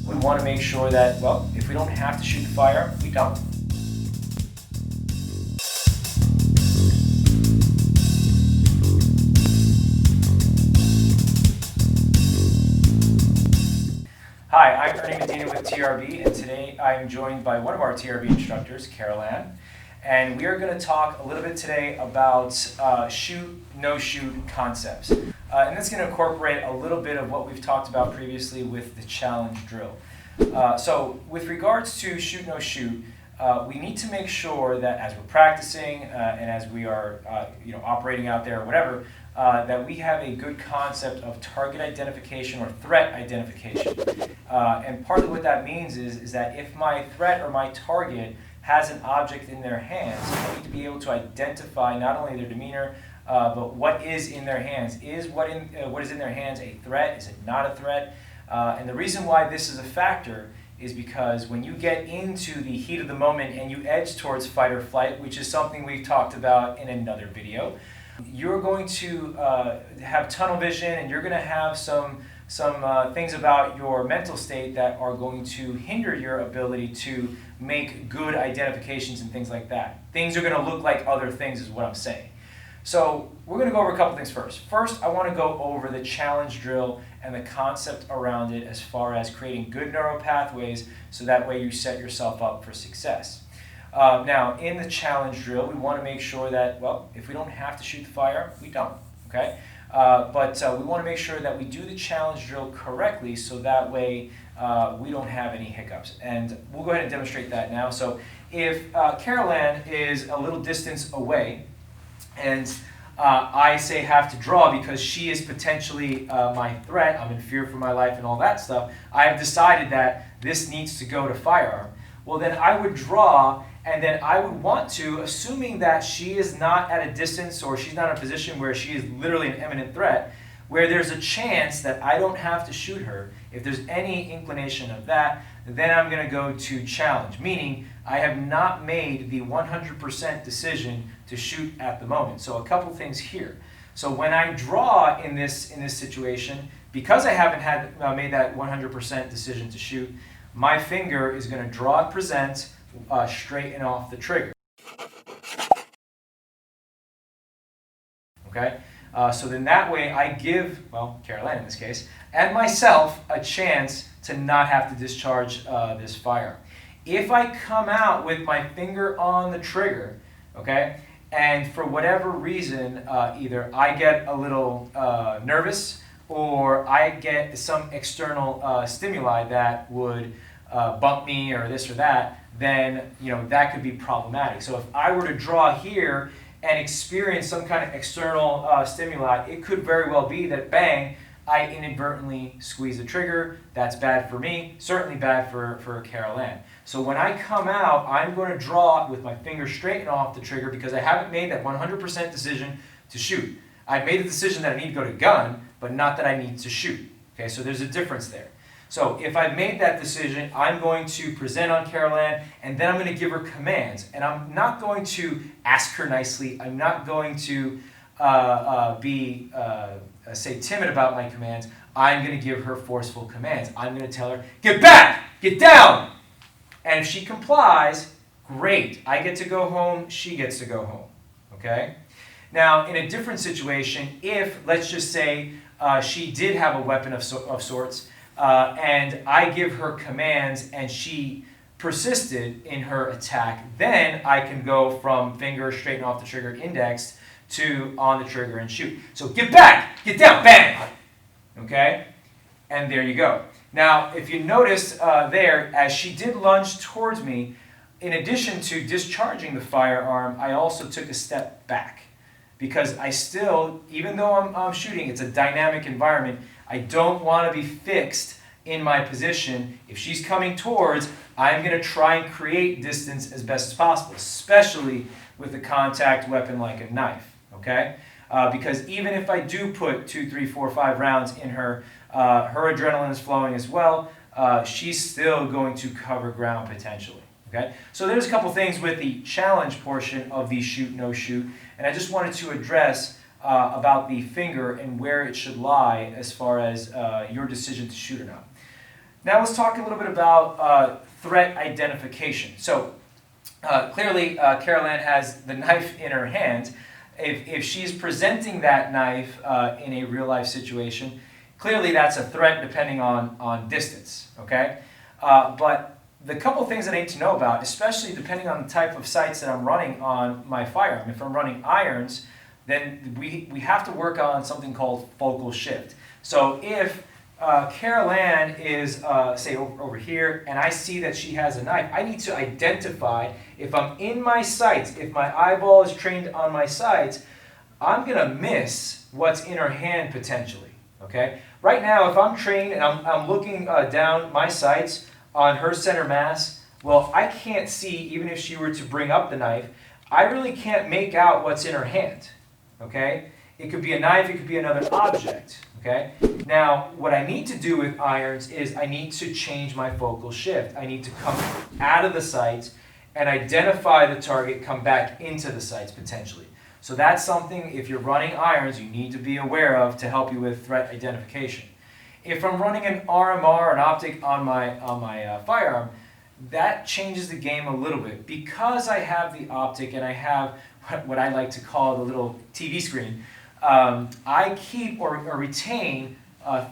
we want to make sure that, well, if we don't have to shoot the firearm, we don't. Hi, I'm Ernie Medina with TRB, and today I'm joined by one of our TRB instructors, Carol Ann, and we are going to talk a little bit today about shoot, no shoot concepts. And that's going to incorporate a little bit of what we've talked about previously with the challenge drill. So with regards to shoot, no shoot, we need to make sure that as we're practicing and as we are operating out there or whatever, that we have a good concept of target identification or threat identification. And partly what that means is that if my threat or my target has an object in their hands, I need to be able to identify not only their demeanor, but what is in their hands. Is what is in their hands a threat? Is it not a threat? And the reason why this is a factor is because when you get into the heat of the moment and you edge towards fight or flight, which is something we've talked about in another video, you're going to have tunnel vision, and you're going to have some things about your mental state that are going to hinder your ability to make good identifications and things like that. Things are going to look like other things is what I'm saying. So we're going to go over a couple things first. First, I want to go over the challenge drill and the concept around it as far as creating good neural pathways so that way you set yourself up for success. Now, in the challenge drill, we want to make sure that, well, if we don't have to shoot the firearm, we don't, okay? But we want to make sure that we do the challenge drill correctly so that way we don't have any hiccups. And we'll go ahead and demonstrate that now. So if Carol Ann is a little distance away, and I say have to draw because she is potentially my threat, I'm in fear for my life and all that stuff, I have decided that this needs to go to firearm. Well, then I would draw, and then I would want to, assuming that she is not at a distance or she's not in a position where she is literally an imminent threat, where there's a chance that I don't have to shoot her, if there's any inclination of that, then I'm going to go to challenge, meaning I have not made the 100% decision to shoot at the moment. So a couple things here. So when I draw in this situation, because I haven't made that 100% decision to shoot, my finger is going to draw and present straight and off the trigger. Okay? So then that way I give, well, Carol Ann in this case, and myself a chance to not have to discharge this firearm. If I come out with my finger on the trigger, okay, and for whatever reason, either I get a little nervous or I get some external stimuli that would bump me or this or that, then that could be problematic. So if I were to draw here and experience some kind of external stimuli, it could very well be that bang, I inadvertently squeeze the trigger. That's bad for me, certainly bad for Carol Ann. So when I come out, I'm going to draw with my finger straight and off the trigger because I haven't made that 100% decision to shoot. I've made the decision that I need to go to gun, but not that I need to shoot. Okay, so there's a difference there. So if I've made that decision, I'm going to present on Carol Ann, and then I'm going to give her commands. And I'm not going to ask her nicely. I'm not going to say timid about my commands. I'm going to give her forceful commands. I'm going to tell her, get back, get down. And if she complies, great. I get to go home, she gets to go home. Okay? Now, in a different situation, if, let's just say, she did have a weapon of sorts, and I give her commands and she persisted in her attack, then I can go from finger straight and off the trigger indexed to on the trigger and shoot. So get back, get down, bang! Okay? And there you go. Now, if you notice there, as she did lunge towards me, in addition to discharging the firearm, I also took a step back. Because I still, even though I'm shooting, it's a dynamic environment, I don't want to be fixed in my position. If she's coming towards, I'm going to try and create distance as best as possible, especially with a contact weapon like a knife, okay? Because even if I do put 2, 3, 4, 5 rounds in her, her adrenaline is flowing as well, she's still going to cover ground potentially. Okay? So there's a couple things with the challenge portion of the shoot, no shoot, and I just wanted to address about the finger and where it should lie as far as your decision to shoot or not. Now let's talk a little bit about threat identification. So clearly Carol Ann has the knife in her hand. If she's presenting that knife in a real life situation, clearly that's a threat depending on distance, okay? But the couple things that I need to know about, especially depending on the type of sights that I'm running on my firearm. If I'm running irons, then we have to work on something called focal shift. So if Carol Ann is, say, over here, and I see that she has a knife, I need to identify if I'm in my sights, if my eyeball is trained on my sights, I'm going to miss what's in her hand potentially, okay? Right now, if I'm trained and I'm looking down my sights on her center mass, well, I can't see, even if she were to bring up the knife, I really can't make out what's in her hand, okay? It could be a knife, it could be another object. Okay? Now, what I need to do with irons is I need to change my focal shift. I need to come out of the sights and identify the target, come back into the sights potentially. So that's something, if you're running irons, you need to be aware of to help you with threat identification. If I'm running an RMR, an optic on my firearm, that changes the game a little bit. Because I have the optic and I have what I like to call the little TV screen, I keep or retain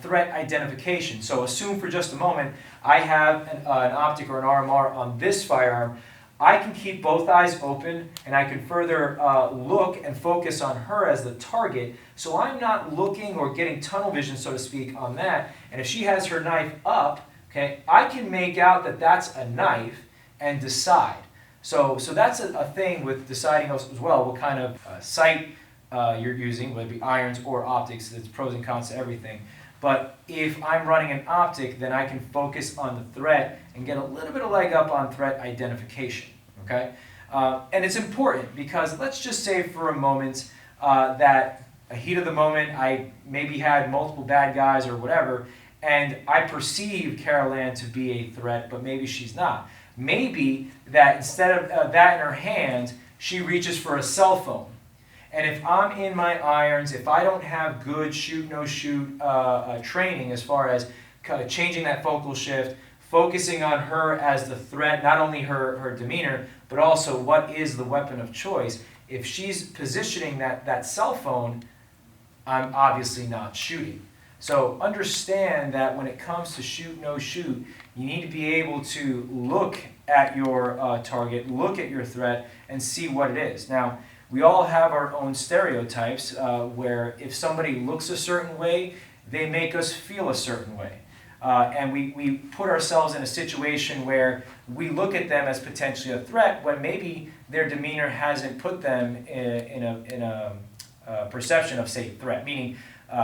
threat identification. So assume for just a moment I have an optic or an RMR on this firearm. I can keep both eyes open and I can further look and focus on her as the target, so I'm not looking or getting tunnel vision, so to speak, on that. And if she has her knife up, okay, I can make out that that's a knife and decide. So that's a thing with deciding as well what kind of sight you're using, whether it be irons or optics. There's pros and cons to everything. But if I'm running an optic, then I can focus on the threat and get a little bit of leg up on threat identification, okay? And it's important because let's just say for a moment that a heat of the moment, I maybe had multiple bad guys or whatever, and I perceive Carol Ann to be a threat, but maybe she's not. Maybe that instead of that in her hand, she reaches for a cell phone. And if I'm in my irons, if I don't have good shoot, no shoot training as far as kind of changing that focal shift, focusing on her as the threat, not only her demeanor, but also what is the weapon of choice. If she's positioning that cell phone, I'm obviously not shooting. So understand that when it comes to shoot, no shoot, you need to be able to look at your target, look at your threat, and see what it is. Now, we all have our own stereotypes where if somebody looks a certain way, they make us feel a certain way. And we put ourselves in a situation where we look at them as potentially a threat when maybe their demeanor hasn't put them in a perception of, say, threat. Meaning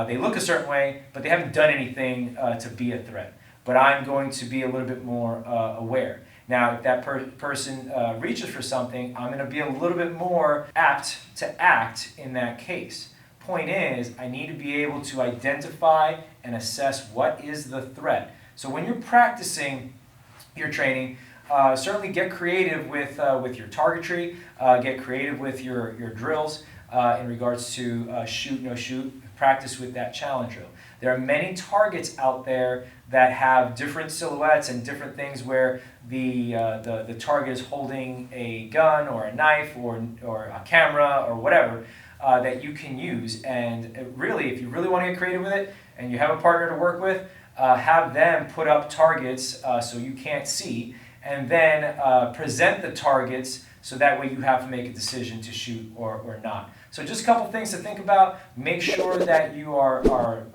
they look a certain way, but they haven't done anything to be a threat. But I'm going to be a little bit more aware. Now, if that person reaches for something, I'm going to be a little bit more apt to act in that case. Point is, I need to be able to identify and assess what is the threat. So when you're practicing your training, certainly get creative with your targetry, get creative with your drills in regards to shoot, no shoot, practice with that challenge drill. There are many targets out there that have different silhouettes and different things where the target is holding a gun or a knife or a camera or whatever that you can use. And really, if you really want to get creative with it and you have a partner to work with, have them put up targets so you can't see, and then present the targets so that way you have to make a decision to shoot or not. So just a couple things to think about. Make sure that you are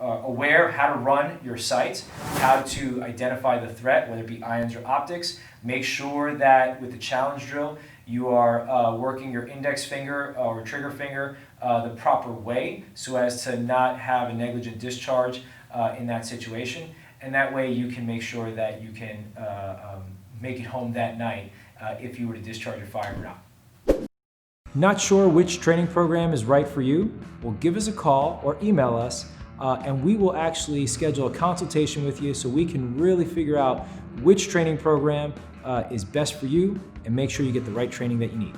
aware of how to run your sights, how to identify the threat, whether it be irons or optics. Make sure that with the challenge drill, you are working your index finger or trigger finger the proper way so as to not have a negligent discharge in that situation. And that way you can make sure that you can make it home that night if you were to discharge your firearm or not. Not sure which training program is right for you? Well, give us a call or email us and we will actually schedule a consultation with you so we can really figure out which training program is best for you and make sure you get the right training that you need.